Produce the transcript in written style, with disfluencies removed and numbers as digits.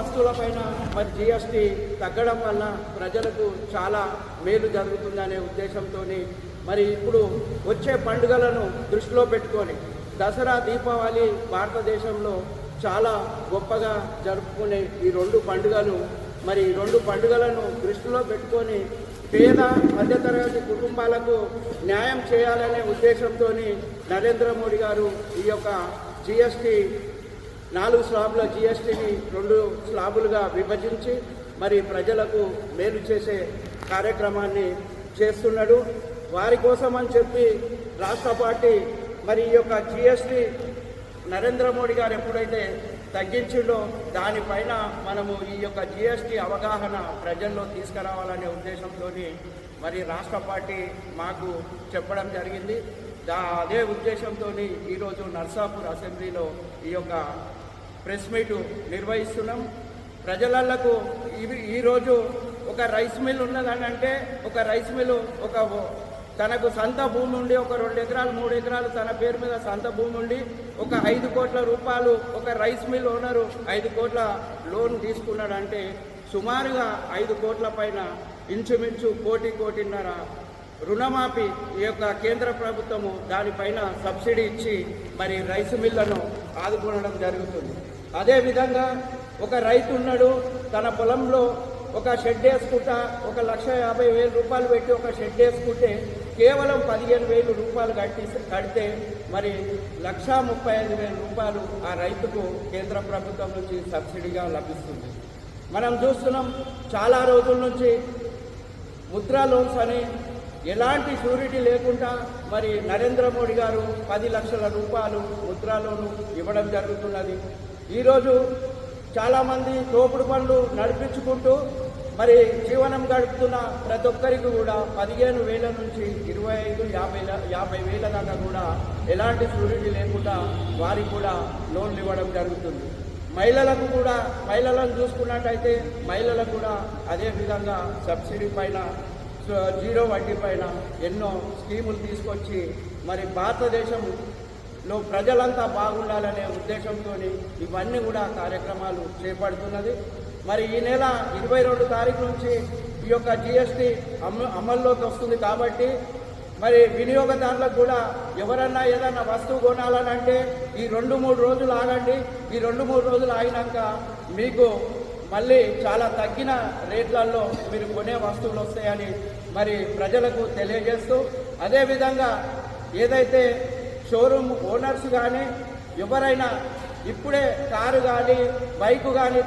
వస్తువులపైన మరి జిఎస్టీ తగ్గడం వల్ల ప్రజలకు చాలా మేలు జరుగుతుందనే ఉద్దేశంతో మరి ఇప్పుడు వచ్చే పండుగలను దృష్టిలో పెట్టుకొని దసరా దీపావళి భారతదేశంలో చాలా గొప్పగా జరుపుకునే ఈ రెండు పండుగలు మరి ఈ రెండు పండుగలను దృష్టిలో పెట్టుకొని పేద మధ్యతరగతి కుటుంబాలకు న్యాయం చేయాలనే ఉద్దేశంతో నరేంద్ర మోడీ గారు ఈ యొక్క జిఎస్టీ 4 స్లాబుల జిఎస్టీని 2 స్లాబులుగా విభజించి మరి ప్రజలకు మేలు చేసే కార్యక్రమాన్ని చేస్తున్నాడు. వారి కోసం అని చెప్పి రాష్ట్ర పార్టీ మరి ఈ యొక్క జిఎస్టీ నరేంద్ర మోడీ గారు ఎప్పుడైతే తగ్గించిండో దానిపైన మనము ఈ యొక్క జిఎస్టీ అవగాహన ప్రజల్లో తీసుకురావాలనే ఉద్దేశంతో మరి రాష్ట్ర పార్టీ మాకు చెప్పడం జరిగింది. అదే ఉద్దేశంతో ఈరోజు నర్సాపూర్ అసెంబ్లీలో ఈ యొక్క ప్రెస్ మీటు నిర్వహిస్తున్నాం. ప్రజలకు ఈరోజు ఒక రైస్ మిల్ ఉన్నదని అంటే ఒక రైస్ మిల్ తనకు సొంత భూమి ఉండి ఒక 2 ఎకరాలు 3 ఎకరాలు తన పేరు మీద సొంత భూమి ఉండి ఒక 5 కోట్ల రూపాయలు ఒక రైస్ మిల్ ఓనరు 5 కోట్ల లోన్ తీసుకున్నాడంటే సుమారుగా 5 కోట్ల పైన ఇంచుమించు కోటిన్నర రుణమాఫీ ఈ యొక్క కేంద్ర ప్రభుత్వము దానిపైన సబ్సిడీ ఇచ్చి మరి రైస్ మిల్లను ఆదుకోవడం జరుగుతుంది. అదేవిధంగా ఒక రైతు ఉన్నాడు, తన పొలంలో ఒక షెడ్ వేసుకుంటా 1,50,000 రూపాయలు పెట్టి ఒక షెడ్ వేసుకుంటే కేవలం 15,000 రూపాయలు కడితే మరి 1,35,000 రూపాయలు ఆ రైతుకు కేంద్ర ప్రభుత్వం నుంచి సబ్సిడీగా లభిస్తుంది. మనం చూస్తున్నాం చాలా రోజుల నుంచి ముద్రా లోన్స్ అని ఎలాంటి షూరిటీ లేకుండా మరి నరేంద్ర మోడీ గారు 10 లక్షల రూపాయలు ముద్రా లోను ఇవ్వడం జరుగుతున్నది. ఈరోజు చాలామంది తోపుడు పనులు నడిపించుకుంటూ మరి జీవనం గడుపుతున్న ప్రతి ఒక్కరికి కూడా 15,000 నుంచి 25,000-50,000 దాకా కూడా ఎలాంటి షూరిటీ లేకుండా వారికి కూడా లోన్లు ఇవ్వడం జరుగుతుంది. మహిళలకు కూడా మహిళలను చూసుకున్నట్టయితే మహిళలకు కూడా అదే విధంగా సబ్సిడీ పైన 0 వడ్డీ పైన ఎన్నో స్కీములు తీసుకొచ్చి మరి భారతదేశంలో ప్రజలంతా బాగుండాలనే ఉద్దేశంతో ఇవన్నీ కూడా కార్యక్రమాలు చేపడుతున్నది. మరి ఈ నెల 22 తారీఖు నుంచి ఈ యొక్క జిఎస్టీ అమల్లోకి వస్తుంది కాబట్టి మరి వినియోగదారులకు కూడా ఎవరన్నా ఏదన్నా వస్తువు కొనాలని అంటే ఈ 2-3 రోజులు ఆగండి. ఈ 2-3 రోజులు ఆగినాక మీకు మళ్ళీ చాలా తగ్గిన రేట్లలో మీరు కొనే వస్తువులు వస్తాయని మరి ప్రజలకు తెలియజేస్తూ, అదేవిధంగా ఏదైతే షోరూమ్ ఓనర్స్ కానీ ఎవరైనా ఇప్పుడే కారు కానీ బైకు కానీ